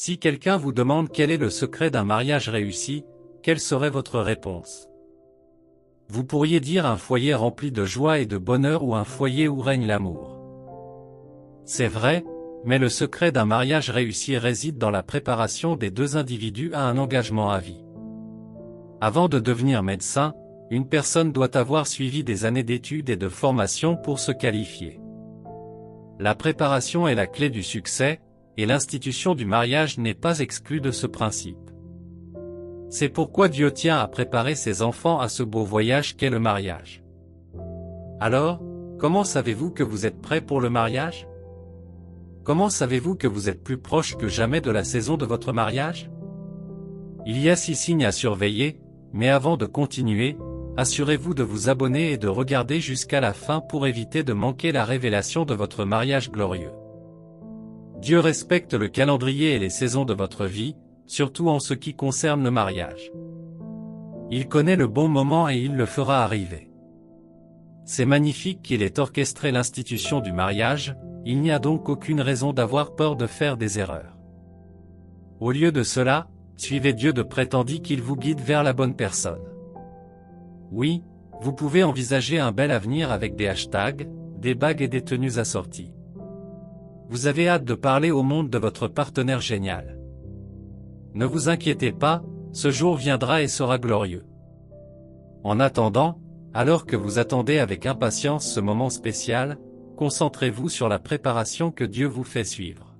Si quelqu'un vous demande quel est le secret d'un mariage réussi, quelle serait votre réponse? Vous pourriez dire un foyer rempli de joie et de bonheur ou un foyer où règne l'amour. C'est vrai, mais le secret d'un mariage réussi réside dans la préparation des deux individus à un engagement à vie. Avant de devenir médecin, une personne doit avoir suivi des années d'études et de formation pour se qualifier. La préparation est la clé du succès, et l'institution du mariage n'est pas exclue de ce principe. C'est pourquoi Dieu tient à préparer ses enfants à ce beau voyage qu'est le mariage. Alors, comment savez-vous que vous êtes prêt pour le mariage? Comment savez-vous que vous êtes plus proche que jamais de la saison de votre mariage? Il y a 6 signes à surveiller, mais avant de continuer, assurez-vous de vous abonner et de regarder jusqu'à la fin pour éviter de manquer la révélation de votre mariage glorieux. Dieu respecte le calendrier et les saisons de votre vie, surtout en ce qui concerne le mariage. Il connaît le bon moment et il le fera arriver. C'est magnifique qu'il ait orchestré l'institution du mariage, il n'y a donc aucune raison d'avoir peur de faire des erreurs. Au lieu de cela, suivez Dieu de près tandis qu'il vous guide vers la bonne personne. Oui, vous pouvez envisager un bel avenir avec des hashtags, des bagues et des tenues assorties. Vous avez hâte de parler au monde de votre partenaire génial. Ne vous inquiétez pas, ce jour viendra et sera glorieux. En attendant, alors que vous attendez avec impatience ce moment spécial, concentrez-vous sur la préparation que Dieu vous fait suivre.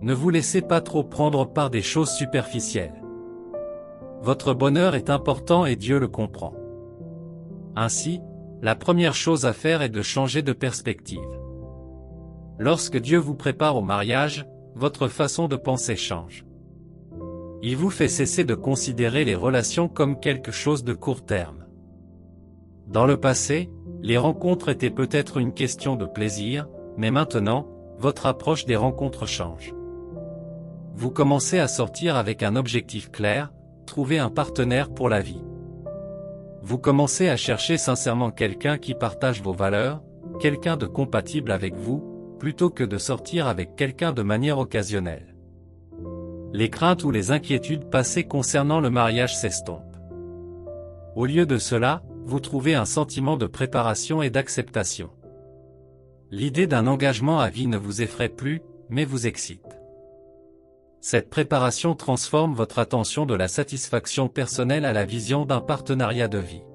Ne vous laissez pas trop prendre par des choses superficielles. Votre bonheur est important et Dieu le comprend. Ainsi, la première chose à faire est de changer de perspective. Lorsque Dieu vous prépare au mariage, votre façon de penser change. Il vous fait cesser de considérer les relations comme quelque chose de court terme. Dans le passé, les rencontres étaient peut-être une question de plaisir, mais maintenant, votre approche des rencontres change. Vous commencez à sortir avec un objectif clair, trouver un partenaire pour la vie. Vous commencez à chercher sincèrement quelqu'un qui partage vos valeurs, quelqu'un de compatible avec vous, plutôt que de sortir avec quelqu'un de manière occasionnelle. Les craintes ou les inquiétudes passées concernant le mariage s'estompent. Au lieu de cela, vous trouvez un sentiment de préparation et d'acceptation. L'idée d'un engagement à vie ne vous effraie plus, mais vous excite. Cette préparation transforme votre attention de la satisfaction personnelle à la vision d'un partenariat de vie.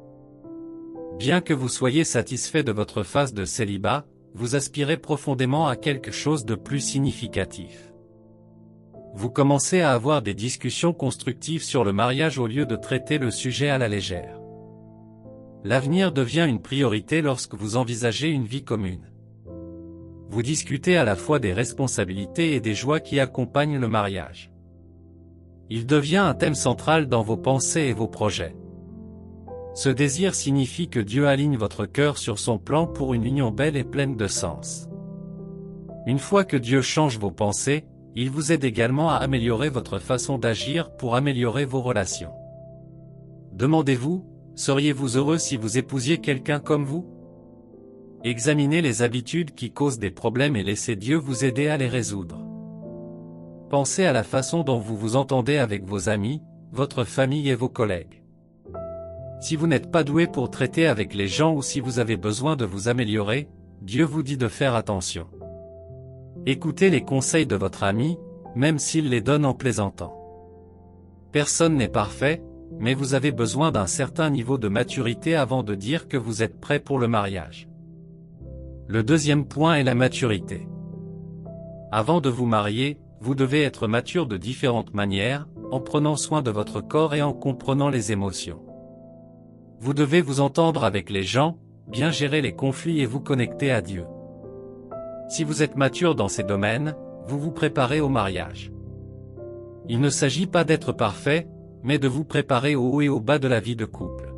Bien que vous soyez satisfait de votre phase de célibat, vous aspirez profondément à quelque chose de plus significatif. Vous commencez à avoir des discussions constructives sur le mariage au lieu de traiter le sujet à la légère. L'avenir devient une priorité lorsque vous envisagez une vie commune. Vous discutez à la fois des responsabilités et des joies qui accompagnent le mariage. Il devient un thème central dans vos pensées et vos projets. Ce désir signifie que Dieu aligne votre cœur sur son plan pour une union belle et pleine de sens. Une fois que Dieu change vos pensées, il vous aide également à améliorer votre façon d'agir pour améliorer vos relations. Demandez-vous, seriez-vous heureux si vous épousiez quelqu'un comme vous? Examinez les habitudes qui causent des problèmes et laissez Dieu vous aider à les résoudre. Pensez à la façon dont vous vous entendez avec vos amis, votre famille et vos collègues. Si vous n'êtes pas doué pour traiter avec les gens ou si vous avez besoin de vous améliorer, Dieu vous dit de faire attention. Écoutez les conseils de votre ami, même s'il les donne en plaisantant. Personne n'est parfait, mais vous avez besoin d'un certain niveau de maturité avant de dire que vous êtes prêt pour le mariage. Le deuxième point est la maturité. Avant de vous marier, vous devez être mature de différentes manières, en prenant soin de votre corps et en comprenant les émotions. Vous devez vous entendre avec les gens, bien gérer les conflits et vous connecter à Dieu. Si vous êtes mature dans ces domaines, vous vous préparez au mariage. Il ne s'agit pas d'être parfait, mais de vous préparer au haut et au bas de la vie de couple.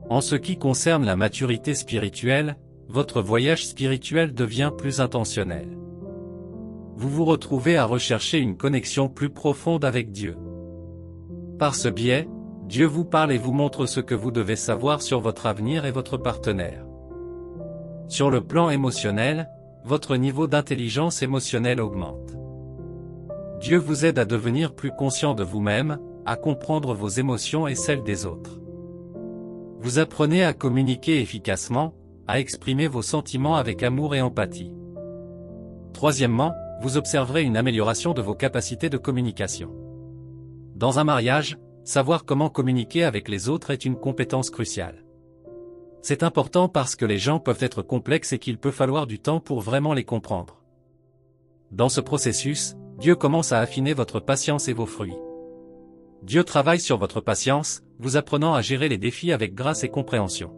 En ce qui concerne la maturité spirituelle, votre voyage spirituel devient plus intentionnel. Vous vous retrouvez à rechercher une connexion plus profonde avec Dieu. Par ce biais, Dieu vous parle et vous montre ce que vous devez savoir sur votre avenir et votre partenaire. Sur le plan émotionnel, votre niveau d'intelligence émotionnelle augmente. Dieu vous aide à devenir plus conscient de vous-même, à comprendre vos émotions et celles des autres. Vous apprenez à communiquer efficacement, à exprimer vos sentiments avec amour et empathie. Troisièmement, vous observerez une amélioration de vos capacités de communication. Dans un mariage, savoir comment communiquer avec les autres est une compétence cruciale. C'est important parce que les gens peuvent être complexes et qu'il peut falloir du temps pour vraiment les comprendre. Dans ce processus, Dieu commence à affiner votre patience et vos fruits. Dieu travaille sur votre patience, vous apprenant à gérer les défis avec grâce et compréhension.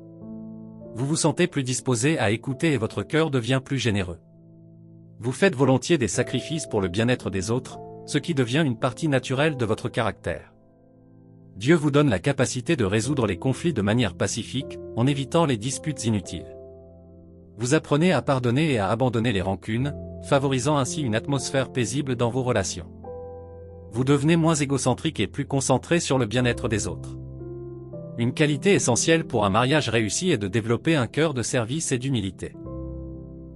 Vous vous sentez plus disposé à écouter et votre cœur devient plus généreux. Vous faites volontiers des sacrifices pour le bien-être des autres, ce qui devient une partie naturelle de votre caractère. Dieu vous donne la capacité de résoudre les conflits de manière pacifique, en évitant les disputes inutiles. Vous apprenez à pardonner et à abandonner les rancunes, favorisant ainsi une atmosphère paisible dans vos relations. Vous devenez moins égocentrique et plus concentré sur le bien-être des autres. Une qualité essentielle pour un mariage réussi est de développer un cœur de service et d'humilité.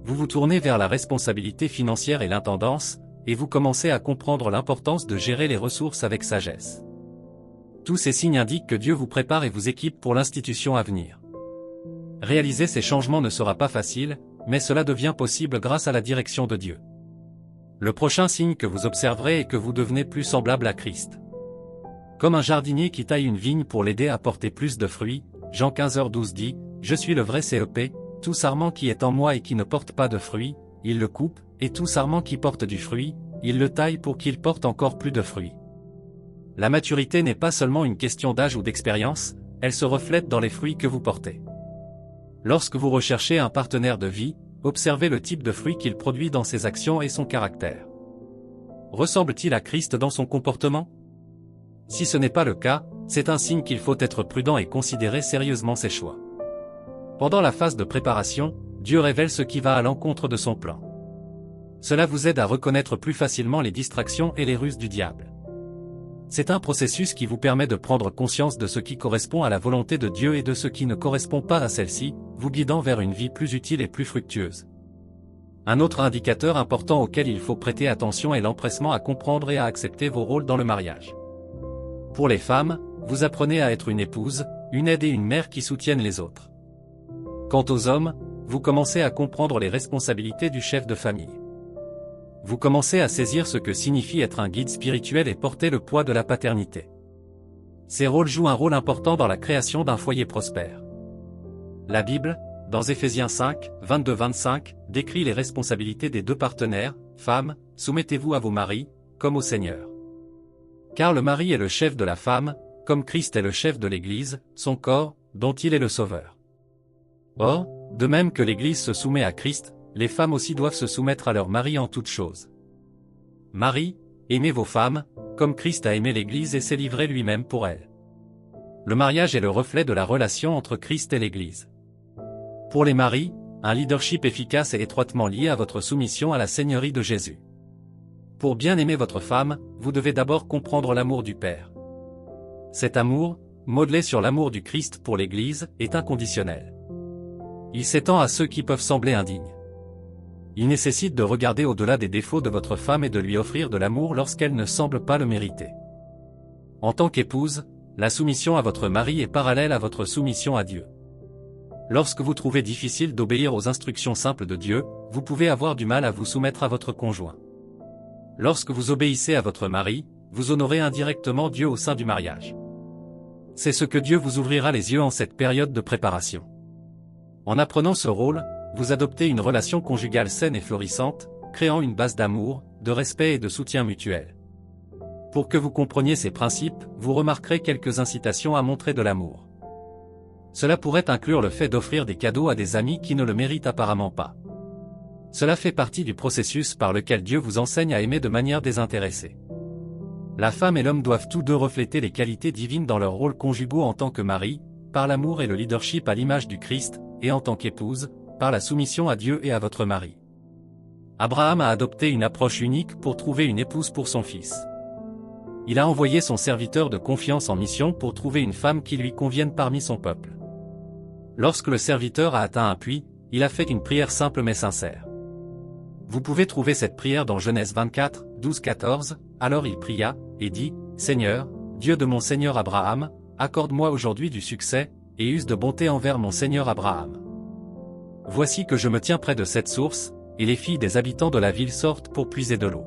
Vous vous tournez vers la responsabilité financière et l'intendance, et vous commencez à comprendre l'importance de gérer les ressources avec sagesse. Tous ces signes indiquent que Dieu vous prépare et vous équipe pour l'institution à venir. Réaliser ces changements ne sera pas facile, mais cela devient possible grâce à la direction de Dieu. Le prochain signe que vous observerez est que vous devenez plus semblable à Christ. Comme un jardinier qui taille une vigne pour l'aider à porter plus de fruits, Jean 15h12 dit, « Je suis le vrai cep, tout sarment qui est en moi et qui ne porte pas de fruits, il le coupe, et tout sarment qui porte du fruit, il le taille pour qu'il porte encore plus de fruits. » La maturité n'est pas seulement une question d'âge ou d'expérience, elle se reflète dans les fruits que vous portez. Lorsque vous recherchez un partenaire de vie, observez le type de fruits qu'il produit dans ses actions et son caractère. Ressemble-t-il à Christ dans son comportement? Si ce n'est pas le cas, c'est un signe qu'il faut être prudent et considérer sérieusement ses choix. Pendant la phase de préparation, Dieu révèle ce qui va à l'encontre de son plan. Cela vous aide à reconnaître plus facilement les distractions et les ruses du diable. C'est un processus qui vous permet de prendre conscience de ce qui correspond à la volonté de Dieu et de ce qui ne correspond pas à celle-ci, vous guidant vers une vie plus utile et plus fructueuse. Un autre indicateur important auquel il faut prêter attention est l'empressement à comprendre et à accepter vos rôles dans le mariage. Pour les femmes, vous apprenez à être une épouse, une aide et une mère qui soutiennent les autres. Quant aux hommes, vous commencez à comprendre les responsabilités du chef de famille. Vous commencez à saisir ce que signifie être un guide spirituel et porter le poids de la paternité. Ces rôles jouent un rôle important dans la création d'un foyer prospère. La Bible, dans Éphésiens 5, 22-25, décrit les responsabilités des deux partenaires, « Femmes, soumettez-vous à vos maris, comme au Seigneur. Car le mari est le chef de la femme, comme Christ est le chef de l'Église, son corps, dont il est le Sauveur. Or, de même que l'Église se soumet à Christ, les femmes aussi doivent se soumettre à leur mari en toutes choses. Maris, aimez vos femmes, comme Christ a aimé l'Église et s'est livré lui-même pour elle. Le mariage est le reflet de la relation entre Christ et l'Église. Pour les maris, un leadership efficace est étroitement lié à votre soumission à la Seigneurie de Jésus. Pour bien aimer votre femme, vous devez d'abord comprendre l'amour du Père. Cet amour, modelé sur l'amour du Christ pour l'Église, est inconditionnel. Il s'étend à ceux qui peuvent sembler indignes. Il nécessite de regarder au-delà des défauts de votre femme et de lui offrir de l'amour lorsqu'elle ne semble pas le mériter. En tant qu'épouse, la soumission à votre mari est parallèle à votre soumission à Dieu. Lorsque vous trouvez difficile d'obéir aux instructions simples de Dieu, vous pouvez avoir du mal à vous soumettre à votre conjoint. Lorsque vous obéissez à votre mari, vous honorez indirectement Dieu au sein du mariage. C'est ce que Dieu vous ouvrira les yeux en cette période de préparation. En apprenant ce rôle, vous adoptez une relation conjugale saine et florissante, créant une base d'amour, de respect et de soutien mutuel. Pour que vous compreniez ces principes, vous remarquerez quelques incitations à montrer de l'amour. Cela pourrait inclure le fait d'offrir des cadeaux à des amis qui ne le méritent apparemment pas. Cela fait partie du processus par lequel Dieu vous enseigne à aimer de manière désintéressée. La femme et l'homme doivent tous deux refléter les qualités divines dans leurs rôles conjugaux en tant que mari, par l'amour et le leadership à l'image du Christ, et en tant qu'épouse, par la soumission à Dieu et à votre mari. Abraham a adopté une approche unique pour trouver une épouse pour son fils. Il a envoyé son serviteur de confiance en mission pour trouver une femme qui lui convienne parmi son peuple. Lorsque le serviteur a atteint un puits, il a fait une prière simple mais sincère. Vous pouvez trouver cette prière dans Genèse 24, 12-14, alors il pria, et dit, Seigneur, Dieu de mon Seigneur Abraham, accorde-moi aujourd'hui du succès, et use de bonté envers mon Seigneur Abraham. Voici que je me tiens près de cette source, et les filles des habitants de la ville sortent pour puiser de l'eau.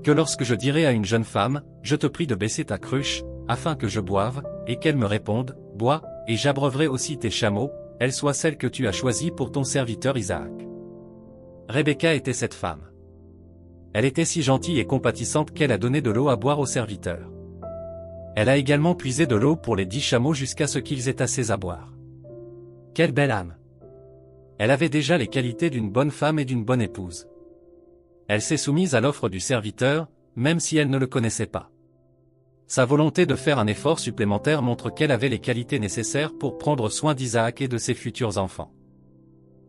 Que lorsque je dirai à une jeune femme, je te prie de baisser ta cruche, afin que je boive, et qu'elle me réponde, bois, et j'abreuverai aussi tes chameaux, elle soit celle que tu as choisie pour ton serviteur Isaac. Rebecca était cette femme. Elle était si gentille et compatissante qu'elle a donné de l'eau à boire aux serviteurs. Elle a également puisé de l'eau pour les 10 chameaux jusqu'à ce qu'ils aient assez à boire. Quelle belle âme! Elle avait déjà les qualités d'une bonne femme et d'une bonne épouse. Elle s'est soumise à l'offre du serviteur, même si elle ne le connaissait pas. Sa volonté de faire un effort supplémentaire montre qu'elle avait les qualités nécessaires pour prendre soin d'Isaac et de ses futurs enfants.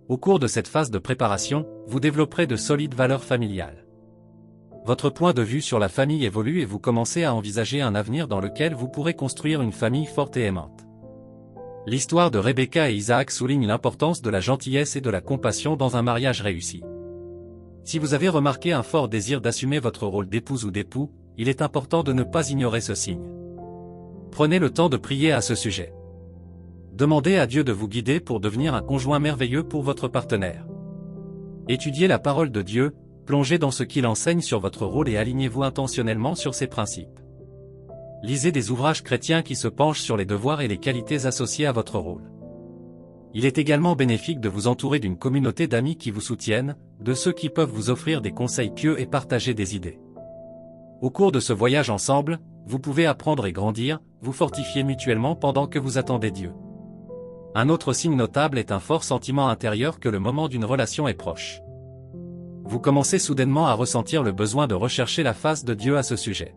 Au cours de cette phase de préparation, vous développerez de solides valeurs familiales. Votre point de vue sur la famille évolue et vous commencez à envisager un avenir dans lequel vous pourrez construire une famille forte et aimante. L'histoire de Rebecca et Isaac souligne l'importance de la gentillesse et de la compassion dans un mariage réussi. Si vous avez remarqué un fort désir d'assumer votre rôle d'épouse ou d'époux, il est important de ne pas ignorer ce signe. Prenez le temps de prier à ce sujet. Demandez à Dieu de vous guider pour devenir un conjoint merveilleux pour votre partenaire. Étudiez la parole de Dieu, plongez dans ce qu'il enseigne sur votre rôle et alignez-vous intentionnellement sur ses principes. Lisez des ouvrages chrétiens qui se penchent sur les devoirs et les qualités associées à votre rôle. Il est également bénéfique de vous entourer d'une communauté d'amis qui vous soutiennent, de ceux qui peuvent vous offrir des conseils pieux et partager des idées. Au cours de ce voyage ensemble, vous pouvez apprendre et grandir, vous fortifier mutuellement pendant que vous attendez Dieu. Un autre signe notable est un fort sentiment intérieur que le moment d'une relation est proche. Vous commencez soudainement à ressentir le besoin de rechercher la face de Dieu à ce sujet.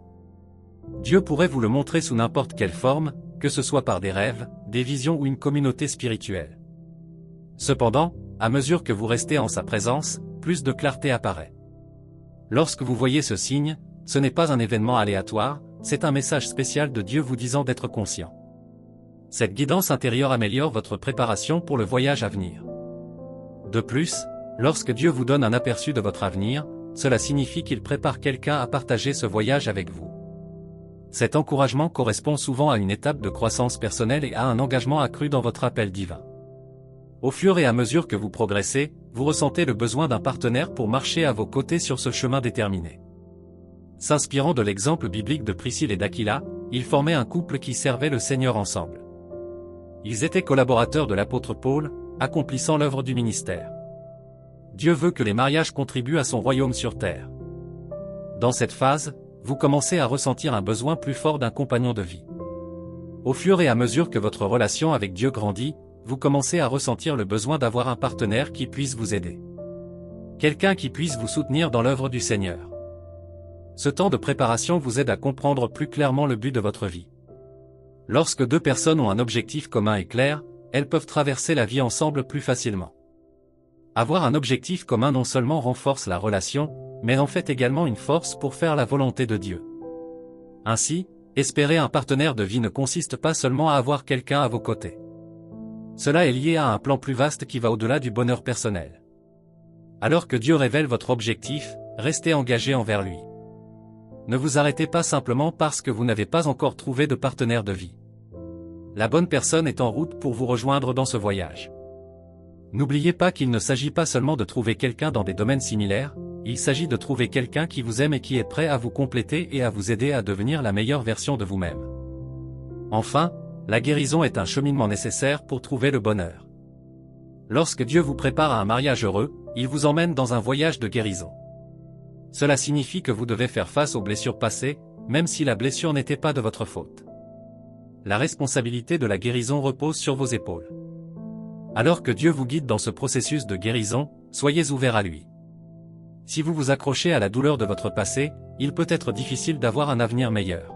Dieu pourrait vous le montrer sous n'importe quelle forme, que ce soit par des rêves, des visions ou une communauté spirituelle. Cependant, à mesure que vous restez en sa présence, plus de clarté apparaît. Lorsque vous voyez ce signe, ce n'est pas un événement aléatoire, c'est un message spécial de Dieu vous disant d'être conscient. Cette guidance intérieure améliore votre préparation pour le voyage à venir. De plus, lorsque Dieu vous donne un aperçu de votre avenir, cela signifie qu'il prépare quelqu'un à partager ce voyage avec vous. Cet encouragement correspond souvent à une étape de croissance personnelle et à un engagement accru dans votre appel divin. Au fur et à mesure que vous progressez, vous ressentez le besoin d'un partenaire pour marcher à vos côtés sur ce chemin déterminé. S'inspirant de l'exemple biblique de Priscille et d'Aquila, ils formaient un couple qui servait le Seigneur ensemble. Ils étaient collaborateurs de l'apôtre Paul, accomplissant l'œuvre du ministère. Dieu veut que les mariages contribuent à son royaume sur terre. Dans cette phase, vous commencez à ressentir un besoin plus fort d'un compagnon de vie. Au fur et à mesure que votre relation avec Dieu grandit, vous commencez à ressentir le besoin d'avoir un partenaire qui puisse vous aider. Quelqu'un qui puisse vous soutenir dans l'œuvre du Seigneur. Ce temps de préparation vous aide à comprendre plus clairement le but de votre vie. Lorsque deux personnes ont un objectif commun et clair, elles peuvent traverser la vie ensemble plus facilement. Avoir un objectif commun non seulement renforce la relation, mais en fait également une force pour faire la volonté de Dieu. Ainsi, espérer un partenaire de vie ne consiste pas seulement à avoir quelqu'un à vos côtés. Cela est lié à un plan plus vaste qui va au-delà du bonheur personnel. Alors que Dieu révèle votre objectif, restez engagé envers lui. Ne vous arrêtez pas simplement parce que vous n'avez pas encore trouvé de partenaire de vie. La bonne personne est en route pour vous rejoindre dans ce voyage. N'oubliez pas qu'il ne s'agit pas seulement de trouver quelqu'un dans des domaines similaires, il s'agit de trouver quelqu'un qui vous aime et qui est prêt à vous compléter et à vous aider à devenir la meilleure version de vous-même. Enfin, la guérison est un cheminement nécessaire pour trouver le bonheur. Lorsque Dieu vous prépare à un mariage heureux, il vous emmène dans un voyage de guérison. Cela signifie que vous devez faire face aux blessures passées, même si la blessure n'était pas de votre faute. La responsabilité de la guérison repose sur vos épaules. Alors que Dieu vous guide dans ce processus de guérison, soyez ouverts à lui. Si vous vous accrochez à la douleur de votre passé, il peut être difficile d'avoir un avenir meilleur.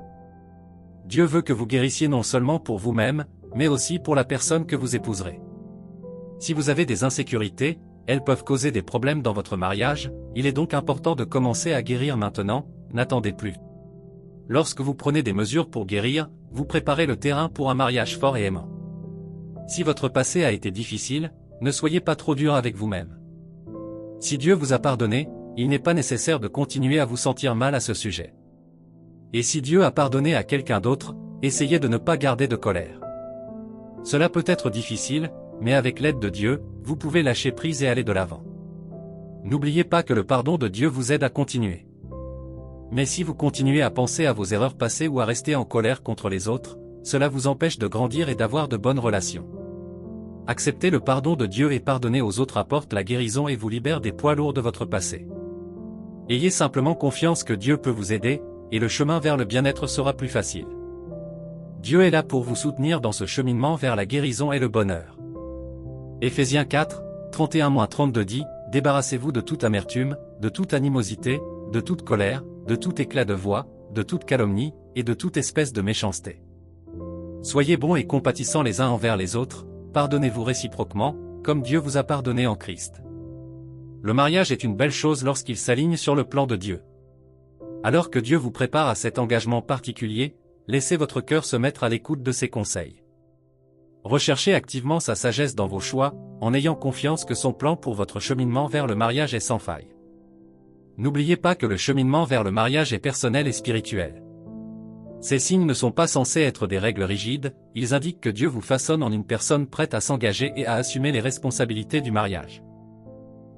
Dieu veut que vous guérissiez non seulement pour vous-même, mais aussi pour la personne que vous épouserez. Si vous avez des insécurités, elles peuvent causer des problèmes dans votre mariage, il est donc important de commencer à guérir maintenant, n'attendez plus. Lorsque vous prenez des mesures pour guérir, vous préparez le terrain pour un mariage fort et aimant. Si votre passé a été difficile, ne soyez pas trop dur avec vous-même. Si Dieu vous a pardonné, il n'est pas nécessaire de continuer à vous sentir mal à ce sujet. Et si Dieu a pardonné à quelqu'un d'autre, essayez de ne pas garder de colère. Cela peut être difficile, mais avec l'aide de Dieu, vous pouvez lâcher prise et aller de l'avant. N'oubliez pas que le pardon de Dieu vous aide à continuer. Mais si vous continuez à penser à vos erreurs passées ou à rester en colère contre les autres, cela vous empêche de grandir et d'avoir de bonnes relations. Accepter le pardon de Dieu et pardonner aux autres apporte la guérison et vous libère des poids lourds de votre passé. Ayez simplement confiance que Dieu peut vous aider, et le chemin vers le bien-être sera plus facile. Dieu est là pour vous soutenir dans ce cheminement vers la guérison et le bonheur. Éphésiens 4, 31-32 dit, « Débarrassez-vous de toute amertume, de toute animosité, de toute colère, de tout éclat de voix, de toute calomnie, et de toute espèce de méchanceté. Soyez bons et compatissants les uns envers les autres, pardonnez-vous réciproquement, comme Dieu vous a pardonné en Christ. » Le mariage est une belle chose lorsqu'il s'aligne sur le plan de Dieu. Alors que Dieu vous prépare à cet engagement particulier, laissez votre cœur se mettre à l'écoute de ses conseils. Recherchez activement sa sagesse dans vos choix, en ayant confiance que son plan pour votre cheminement vers le mariage est sans faille. N'oubliez pas que le cheminement vers le mariage est personnel et spirituel. Ces signes ne sont pas censés être des règles rigides, ils indiquent que Dieu vous façonne en une personne prête à s'engager et à assumer les responsabilités du mariage.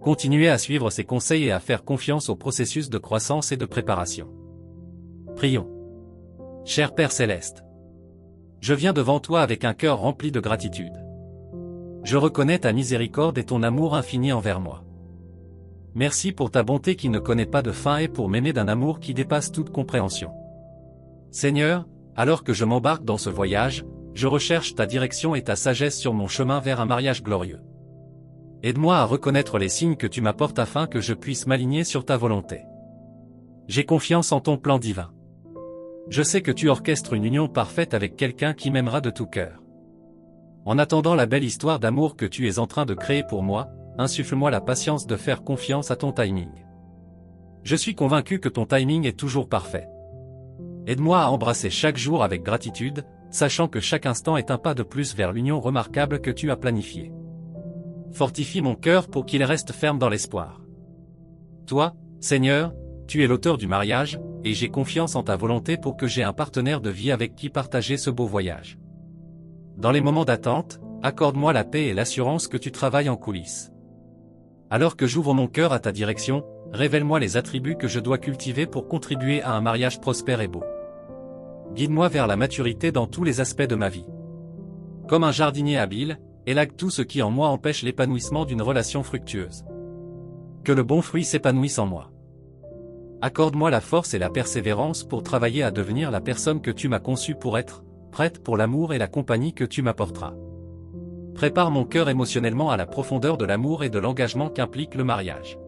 Continuez à suivre ces conseils et à faire confiance au processus de croissance et de préparation. Prions. Cher Père Céleste, je viens devant toi avec un cœur rempli de gratitude. Je reconnais ta miséricorde et ton amour infini envers moi. Merci pour ta bonté qui ne connaît pas de fin et pour m'aimer d'un amour qui dépasse toute compréhension. Seigneur, alors que je m'embarque dans ce voyage, je recherche ta direction et ta sagesse sur mon chemin vers un mariage glorieux. Aide-moi à reconnaître les signes que tu m'apportes afin que je puisse m'aligner sur ta volonté. J'ai confiance en ton plan divin. Je sais que tu orchestres une union parfaite avec quelqu'un qui m'aimera de tout cœur. En attendant la belle histoire d'amour que tu es en train de créer pour moi, insuffle-moi la patience de faire confiance à ton timing. Je suis convaincu que ton timing est toujours parfait. Aide-moi à embrasser chaque jour avec gratitude, sachant que chaque instant est un pas de plus vers l'union remarquable que tu as planifiée. Fortifie mon cœur pour qu'il reste ferme dans l'espoir. Toi, Seigneur, tu es l'auteur du mariage, et j'ai confiance en ta volonté pour que j'aie un partenaire de vie avec qui partager ce beau voyage. Dans les moments d'attente, accorde-moi la paix et l'assurance que tu travailles en coulisses. Alors que j'ouvre mon cœur à ta direction, révèle-moi les attributs que je dois cultiver pour contribuer à un mariage prospère et beau. Guide-moi vers la maturité dans tous les aspects de ma vie. Comme un jardinier habile, élague tout ce qui en moi empêche l'épanouissement d'une relation fructueuse. Que le bon fruit s'épanouisse en moi. Accorde-moi la force et la persévérance pour travailler à devenir la personne que tu m'as conçue pour être, prête pour l'amour et la compagnie que tu m'apporteras. Prépare mon cœur émotionnellement à la profondeur de l'amour et de l'engagement qu'implique le mariage.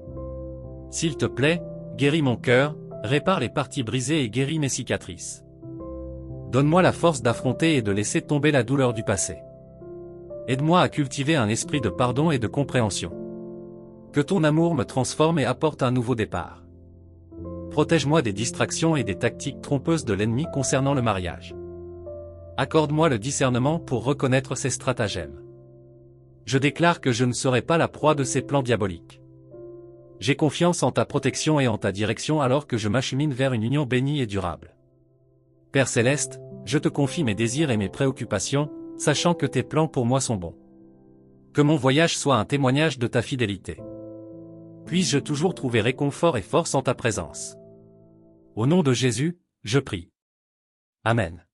S'il te plaît, guéris mon cœur, répare les parties brisées et guéris mes cicatrices. Donne-moi la force d'affronter et de laisser tomber la douleur du passé. Aide-moi à cultiver un esprit de pardon et de compréhension. Que ton amour me transforme et apporte un nouveau départ. Protège-moi des distractions et des tactiques trompeuses de l'ennemi concernant le mariage. Accorde-moi le discernement pour reconnaître ses stratagèmes. Je déclare que je ne serai pas la proie de ses plans diaboliques. J'ai confiance en ta protection et en ta direction alors que je m'achemine vers une union bénie et durable. Père Céleste, je te confie mes désirs et mes préoccupations, sachant que tes plans pour moi sont bons. Que mon voyage soit un témoignage de ta fidélité. Puisse-je toujours trouver réconfort et force en ta présence. Au nom de Jésus, je prie. Amen.